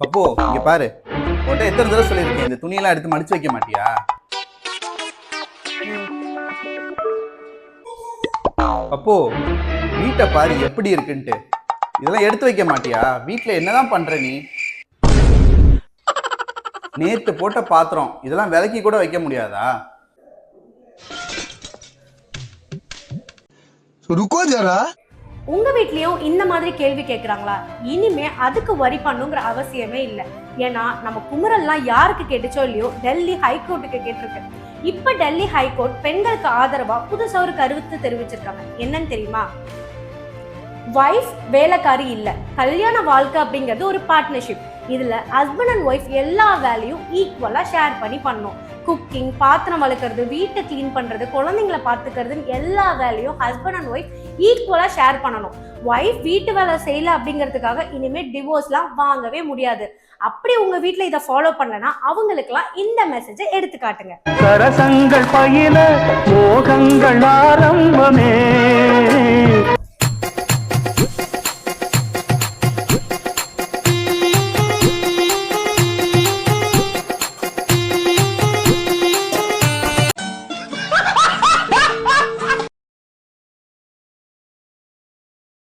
பப்போ இங்க பாரு, உன்கிட்ட எத்தனை தடவை சொல்லியிருக்கேன் இந்த துணியெல்லாம் எடுத்து மடிச்சு வைக்க மாட்டியா? பப்போ வீட்டை பாரு எப்படி இருக்குன்ட்டு. இதெல்லாம் எடுத்து வைக்க மாட்டியா? வீட்டுல என்னதான் பண்ற நீ? நேத்து போட்ட பாத்திரம் இதெல்லாம் விலக்கி கூட வைக்க முடியாதா? रुको जरा உங்க வீட்லயும் இந்த மாதிரி கேள்வி கேட்கறாங்களா? இனிமே அதுக்கு வரி பண்ணுங்கிற அவசியமே இல்லை. ஏன்னா நம்ம குமுறல்லாம் யாருக்கு கேட்டுச்சோ இல்லையோ டெல்லி ஹைகோர்ட்டுக்கு கேட்டிருக்கு. இப்ப டெல்லி ஹைகோர்ட் பெண்களுக்கு ஆதரவா புதுசா ஒரு கருத்து தெரிவிச்சிருக்காங்க. என்னன்னு தெரியுமா? வைஃப் வேலைக்காரி இல்ல, கல்யாண வாழ்க்கை அப்படிங்கிறது ஒரு பார்ட்னர்ஷிப். இதுல ஹஸ்பண்ட் அண்ட் ஒய்ஃப் எல்லா வேலையும் ஈக்குவலா ஷேர் பண்ணி பண்ணணும். குக்கிங், பாத்திரம் வளர்க்கறது, வீட்டை கிளீன் பண்றது, குழந்தைங்களை பார்த்துக்கிறது, எல்லா வேலையும் ஹஸ்பண்ட் அண்ட் ஒய்ஃப் ஈக்குவலா ஷேர் பண்ணணும். ஒய்ஃப் வீட்டு வேலை செய்யல அப்படிங்கிறதுக்காக இனிமே டிவோர்ஸ்லாம் வாங்கவே முடியாது. அப்படி உங்க வீட்டுல இதை ஃபாலோ பண்ணனா அவங்களுக்குலாம் இந்த மெசேஜை எடுத்து காட்டுங்க. சரசங்கள் பயில மோகங்கள் ஆரம்பமே.